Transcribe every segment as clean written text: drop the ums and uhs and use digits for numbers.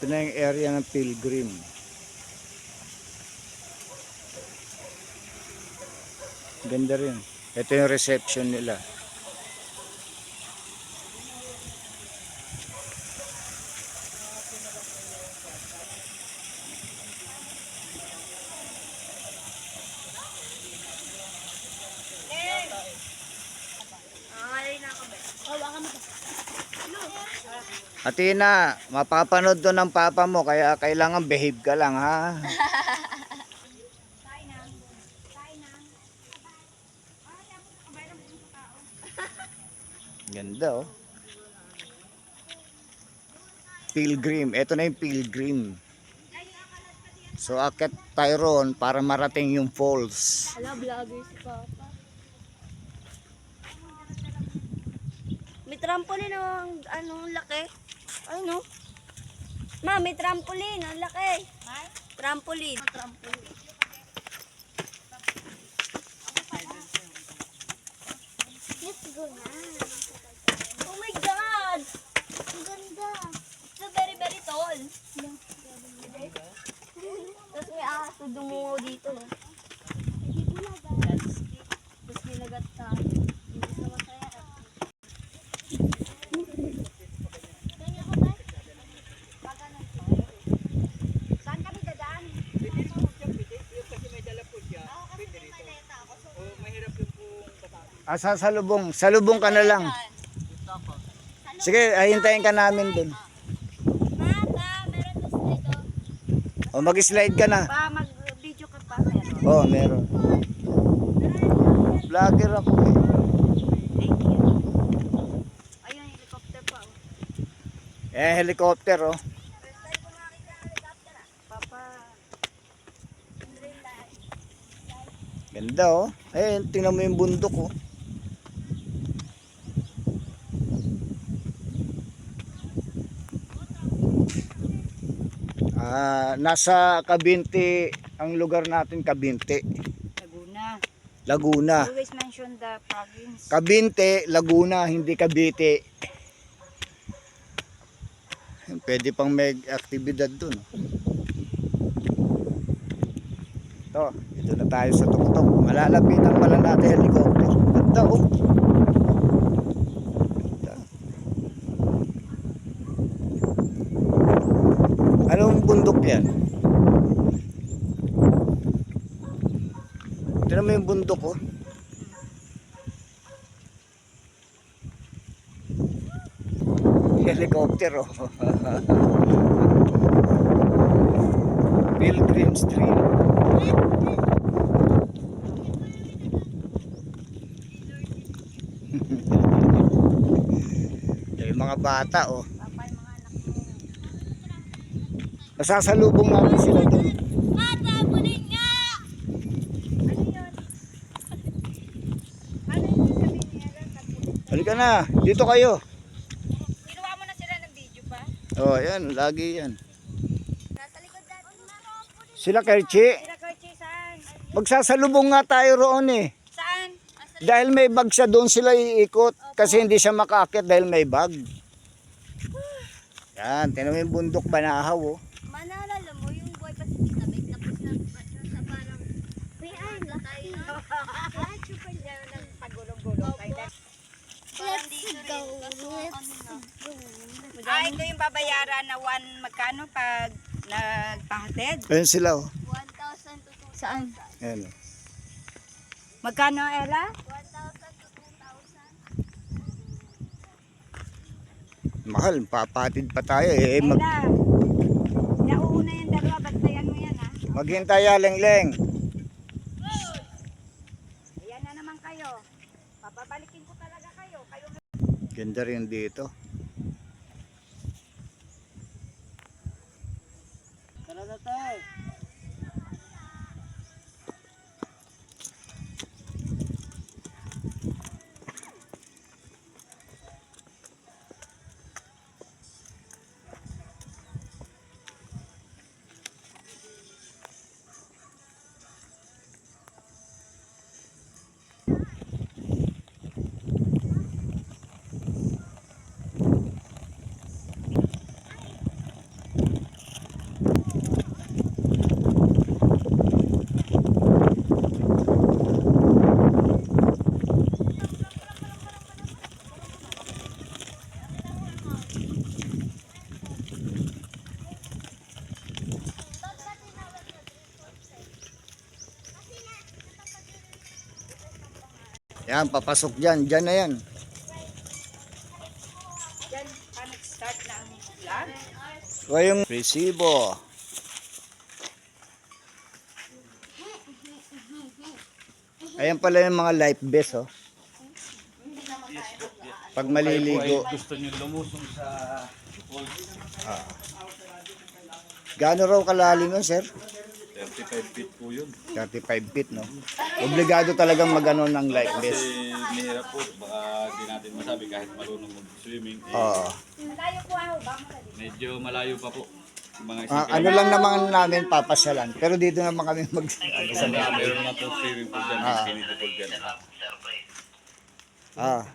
Ito na yung area ng Pilgrim. Ganda rin. Ito yung reception nila. Atina, mapapanood doon ng papa mo, kaya kailangan behave ka lang, ha? Ganda, oh. Pilgrim, ito na yung Pilgrim. So akit tayo ron para marating yung falls. Hala, vlogger si Papa. May trampoline ang anong laki. Ay no. Ma, may trampoline, ang laki. Trampoline. Trampoline. Let's go na. Oh my God! Ang ganda. It's a very, very tall. Tapos may aso dumungo dito. Tapos ginagat tayo. Hindi sa masaya. Saan kami dadaan? Salubong ka na lang. Sige, hintayin ka namin dun. Mata, meron to dito. O mag-slide ka na. Pa, mag-video ka pa. Meron. Oo, meron. Vlogger ako eh. Thank you. Ayun, helicopter pa. Helicopter, oh. First time ko makakita ng helicopter Papa. Ganda, oh. Tingnan mo yung bundok, oh. Nasa Cabinte ang lugar natin, Cabinte. Laguna. Always mention the province. Cabinte, Laguna, hindi Cavite. Pwede pang may aktibidad dun. Ito na tayo sa tuktok. Malalapitan pala natin helicopter. Ganda, oh. Ganda. Anong bundok yan? Tignan mo yung bundok, oh. Helicopter, oh. Pilgrim Stream. Yung mga bata, oh. Nasasalubong natin sila doon. Halika na, dito kayo. Kinuha mo na sila ng video pa? Oh, yan, lagi yan. Nasa likod natin. Sila Kerchi, Sila Kochi, saan? magsasalubong nga tayo roon eh. Saan? Dahil may bag siya, doon sila iikot. Kasi hindi siya makaakit dahil may bag. Yan, tinan mo yung bundok Banahaw, oh. Manalala mo yung buhay pa sa Tinabay, tapos sa parang may island tayo. Lahat super down ng pagulong-gulong tayo. Let's go. Ito yung babayaran na magkano pag nagpahatid? Ayun sila, oh. 1,000 to 2,000. Saan? Ayan, oh. Magkano, Ella? 1,000 to 2,000. Mahal, papatid pa tayo eh. Ella, nauuna yung dalawa, bantayan mo yan ha. Maghintay ya, Lengleng. Ayan na naman kayo. Papabalikin ko talaga kayo. Ganda rin dito. Tara na tayo. Yan, papasok dyan. Dyan na yan. Yan, nag-start na ang vlog. So, yung resibo. Ayan pala yung mga life vest, oh. Pag maliligo. Gusto nyo lumusong sa falls, Gaano raw kalalim yun, sir? 35 feet po yun. 35 feet, no? Obligado talagang magano ng life Kasi vest. mahirap po, baka di natin masabi kahit marunong mag-swimming. Oo. Layo po ako ba? Medyo malayo pa po. Yung mga Ano lang naman namin papasyalan. Pero dito naman kami mag... ano, sa meron naman po swimming pool dyan, infinity pool dyan. Ah.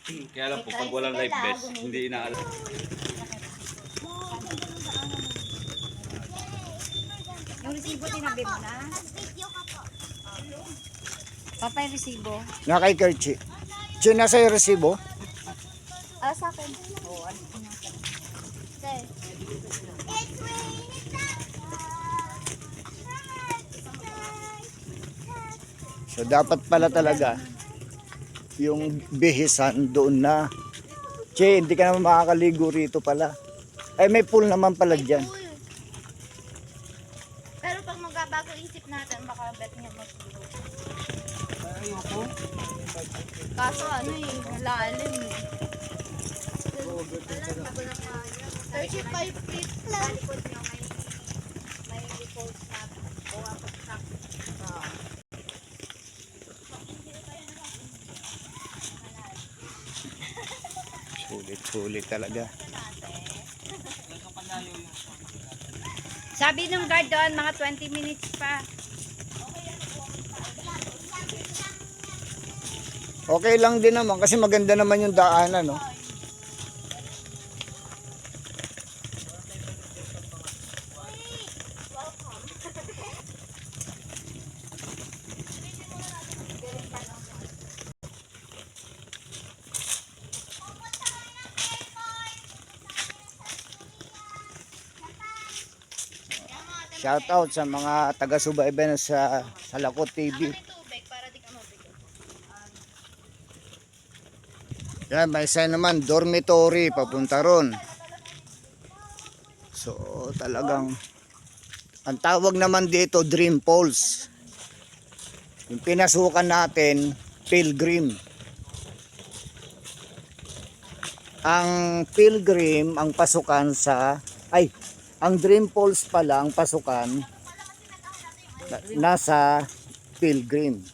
Kaya lang po, pag walang life vest, hindi inaalam. Yung resibo tinabi mo na? Papa yung resibo? Na kay Kerchi. Chi, nasa yung resibo? Sa akin. Oo, ano ko natin. Sir. So dapat pala talaga yung bihisan doon na. Che, hindi ka naman makakaligo rito pala. Ay, may pool naman pala dyan. Pero pag magbabago isip natin, baka bet niya mag-blue. Ayoko. Kaso ano eh, malalim eh. 35 feet lang. Likod niyo may default na o ako sa Sulit-sulit talaga. Sabi ng guard doon, mga 20 minutes pa. Okay lang din naman kasi maganda naman yung daanan, no? Shout out sa mga taga-subaybay sa Lakot TV. Tubig para di ka mabigo. Yan, may isa naman, dormitory, papunta ron. So, talagang, ang tawag naman dito, Dream Falls. Yung pinasukan natin, Pilgrim. Ang Pilgrim, ang pasukan sa, ang Dream Falls pala, ang pasukan, nasa Pilgrim.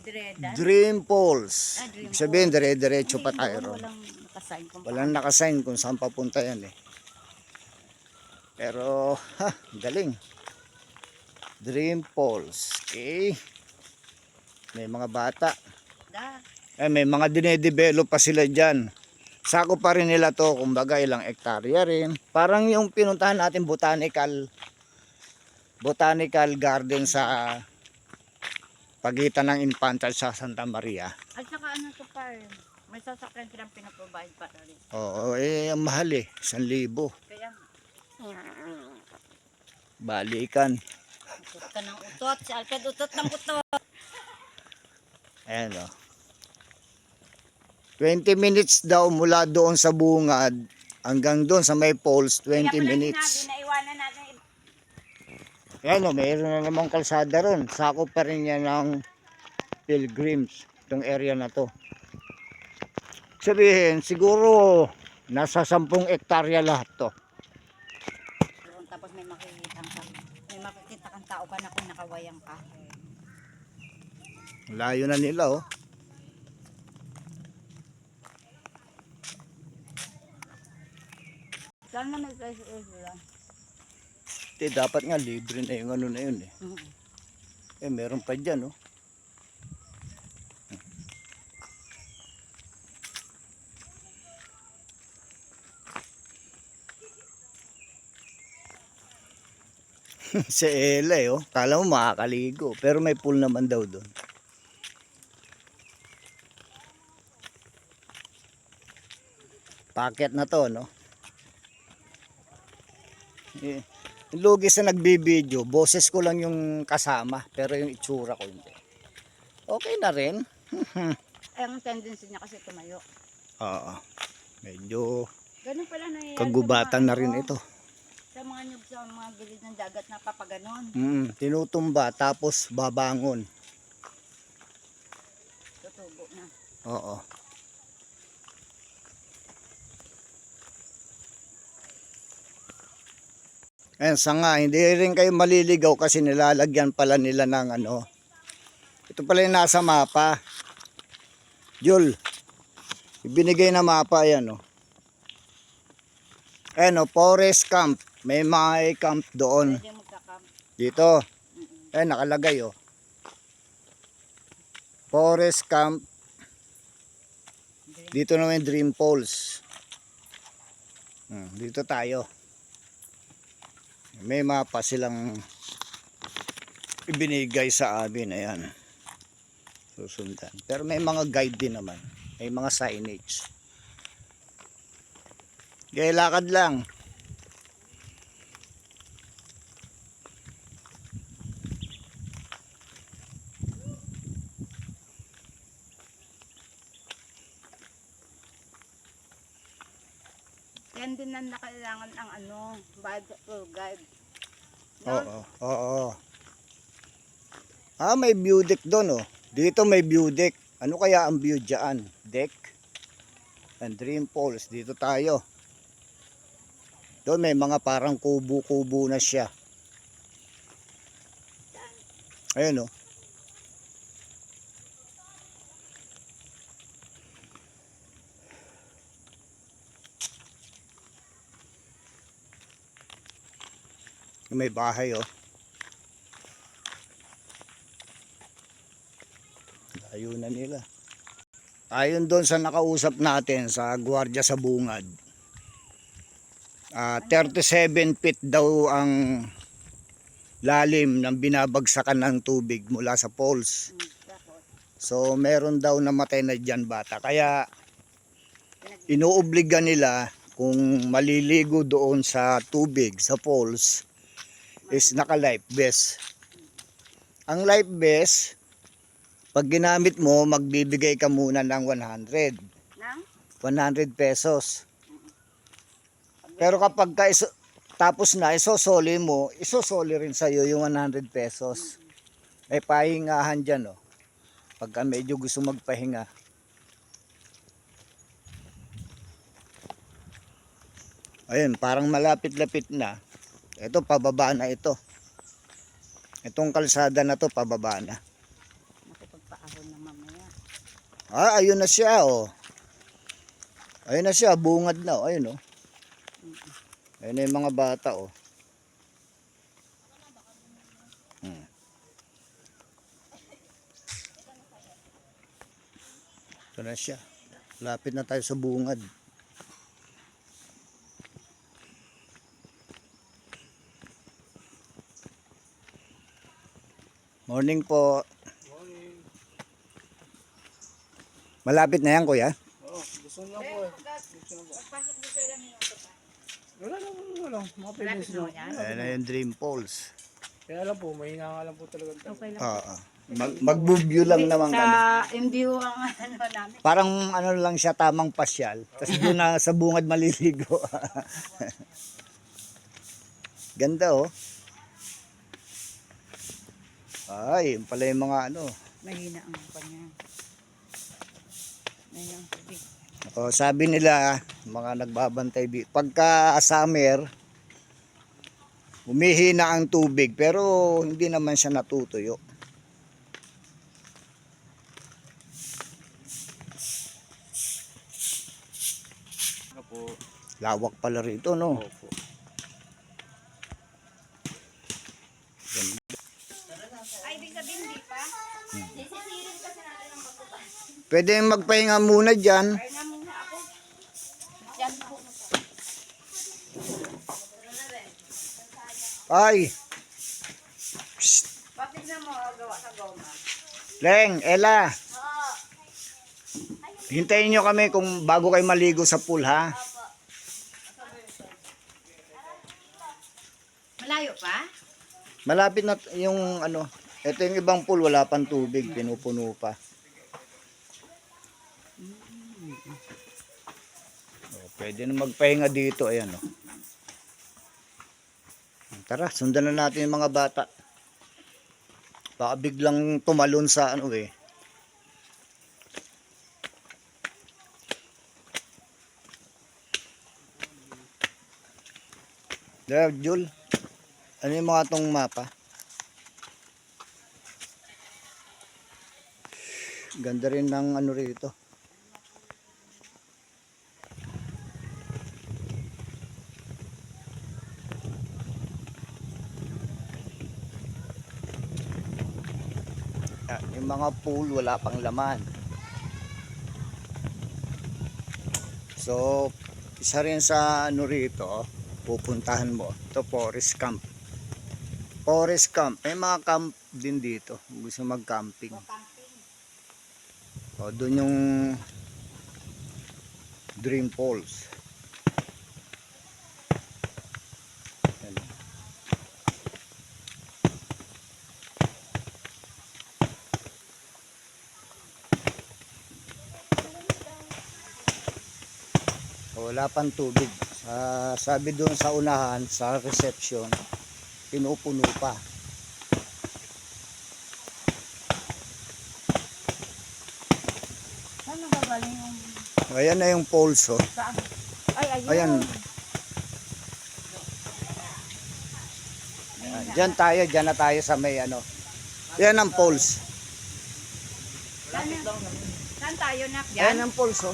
Dredan. Dream Falls. Dream Ibig sabihin, dire-diretso pa tayo ron. Walang nakasign kung Walang nakasign kung saan papunta yan eh. Pero, galing. Dream Falls. Okay. May mga bata. da. May mga dinedevelop pa sila dyan. Sako pa rin nila to, kumbaga ilang hektarya rin. Parang yung pinuntahan natin botanical garden sa pagitan ng Infanta sa Santa Maria. At saka ano to par, may sasakyan silang pinaprovide pa rin. Oo, ang mahal eh. 1,000. Kaya, Balikan. utot ka ng utot. Si Alfred utot ng utot. Ayan o. 20 minutes daw mula doon sa bungad hanggang doon sa may falls, 20 minutes. Naiwanan natin. Ayan o, mayroon na namang kalsada ron. Sakop pa rin yan ng Pilgrims, itong area na to. Sabihin, siguro nasa 10 hektarya lahat to. Tapos may makikita kang tao ka na kung nakawayang ka. Layo na nila oh. Saan na may price lang? Dapat nga libre na yung ano na yun eh. Meron pa dyan oh. Sa Ela eh oh. Kala mo makakaligo. Pero may pool naman daw doon. Packet na to no. Lugi sa nagbibideo, boses ko lang yung kasama, pero yung itsura ko hindi. Okay na rin. Ay, ang tendency niya kasi tumayo. Oo. Medyo Ganun pala nangyayari kagubatan sa na mga rin ano, ito. Sa mga nyug sa mga gilid ng dagat na papaganon. Tinutumba tapos babangon. Tutubo na. Oo. Ayan, sanga, hindi rin kayo maliligaw kasi nilalagyan pala nila ng ano. Ito pala yung nasa mapa. Jul, ibinigay na mapa yan, oh. Ayan, oh, forest camp. May mga camp doon. Pwede magka-camp. Dito. Ayan, nakalagay, oh. Forest camp. Dito naman yung Dream Falls. Dito tayo. May mapa silang ibinigay sa amin. Ayan. Susundan. Pero may mga guide din naman. May mga signage. Kaya lakad lang. Yan din ang nakailangan ang ano, bad tour guide. No? Oo. Oo. May view deck doon, oh. Dito may view deck. Ano kaya ang view dyan? Deck. And Dream Falls. Dito tayo. Doon may mga parang kubo-kubo na siya. Ayun, oh. May bahay, oh. Layo na nila. Ayon doon sa nakausap natin sa gwardiya sa bungad. 37 feet daw ang lalim ng binabagsakan ng tubig mula sa falls. Tapos, So meron daw namatay na dyan bata. Kaya inuobliga nila kung maliligo doon sa tubig, sa falls, is naka life vest. Ang life vest, pag ginamit mo, magbibigay ka muna ng 100. nang 100 pesos. Pero kapag tapos na, isosoli mo, isosoli rin sa'yo yung 100 pesos. May pahingahan dyan, oh. Pagka medyo gusto magpahinga. Ayun, parang malapit-lapit na. Ito, pababa na ito. Itong kalsada na to, pababa na. makipagpaahon na mamaya. Ayun na siya, oh. Ayun na siya, bungad na, oh. Ayun, oh. Ayun na yung mga bata, oh. Ito na siya. Lapit na tayo sa bungad. Morning po. Morning. Malapit na yan, kuya. Oo, gusto lang po eh. Pagpasok dito lang yung tupa. Wala. Mga pinis nyo. Ayun na yung Dream Falls. Kaya lang po, mahina nga lang po talaga. Okay lang. Oo. Mag-view lang naman kami. Sa MBU ang ano namin. Parang ano lang siya, tamang pasyal. Tapos doon na sa bungad maliligo. Ganda, oh. Ay, yun pala yung mga ano. Mahina ang kanya. Mahina ang tubig. O, sabi nila, mga nagbabantay dito, pagka summer, humihina ang tubig, pero hindi naman siya natutuyo. Opo. Lawak pala rito, no? Opo. Ay, ibig sabihin hindi pa? Sisisirin kasi natin ang pagbukas. Pwede magpahinga muna dyan. Kaya na muna ako. Yan po. Ay, Bakit na mo gawa sa goma? Leng, Ella. Hintayin nyo kami kung bago kayo maligo sa pool, ha? Malayo Malapit na yung ano, ito yung ibang pool, wala pang tubig, pinupuno pa. Oh, pwede na magpahinga dito, ayan oh. Tara, sundan na natin yung mga bata. Baka biglang tumalon sa ano eh. There, Jul. Ano yung mga tong mapa? Ganda rin ng ano rito. Yung mga pool wala pang laman. So, isa rin sa ano rito, pupuntahan mo. Ito, forest camp. Forest camp. May mga camp din dito. Gusto mag-camping. O, doon yung Dream Falls. Yan. Wala pang tubig. Sabi doon sa unahan, sa reception, pinupuno pa. Ano ba galing yung... Ayan na yung poles, oh. Saan? Ay, ayun. Ayan. Diyan tayo, diyan na tayo sa may ano. Yan ang poles. Saan tayo, Nak? Ayan ang poles, oh.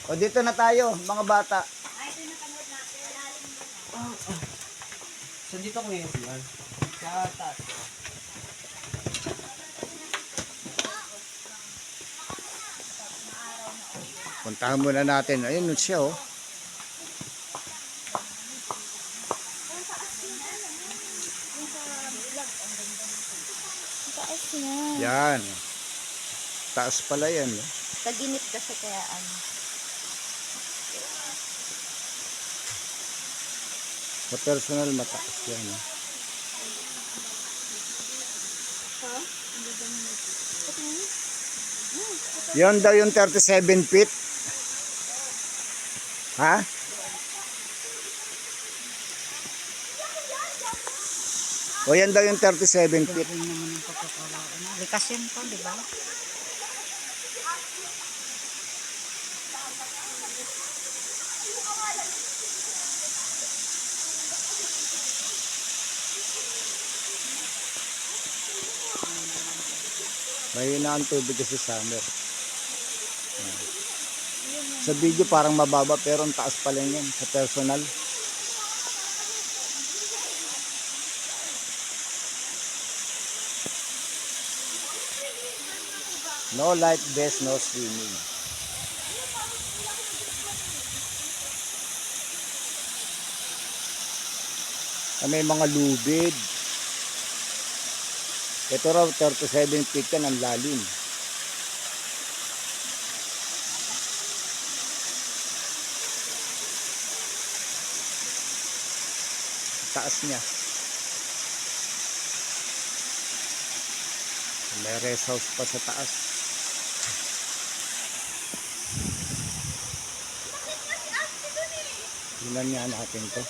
O dito na tayo, mga bata. Ay, ito na panood natin. So dito ko yun siya. Sa taas. Puntahan muna natin. Ayun siya, oh. Taas niya. Yan. Taas pala yan, oh. Taginip kasi kaya ano. Sa personal mataas yan, oh. Yan daw yung 37 feet. Ha? O yan daw yung 37 feet. Likas yun po, di ba? Mahina ang tubig kasi summer. Sa video parang mababa pero ang taas pa lang yan sa personal. No life vest, no swimming. May mga lubid. Ito raw 37 feet yan ang lalim. Taas niya. May rest house pa sa taas. Tingnan nga natin to.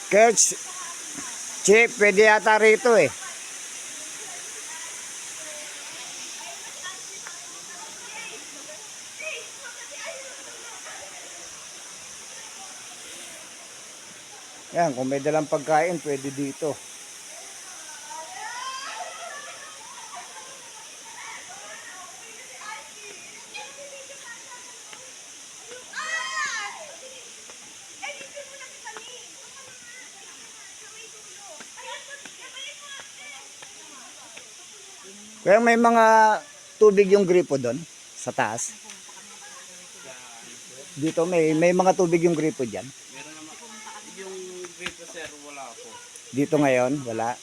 Kurtz, Chip, pwede yata rito eh. Yan, kung may dalang pagkain, pwede dito. Kaya may mga tubig yung gripo doon sa taas. Dito may mga tubig yung gripo diyan. Meron naman. Yung gripo sir, wala po. Dito ngayon, wala.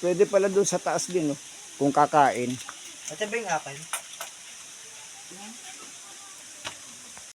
Pwede pala doon sa taas din, oh, kung kakain. At ba yung akin?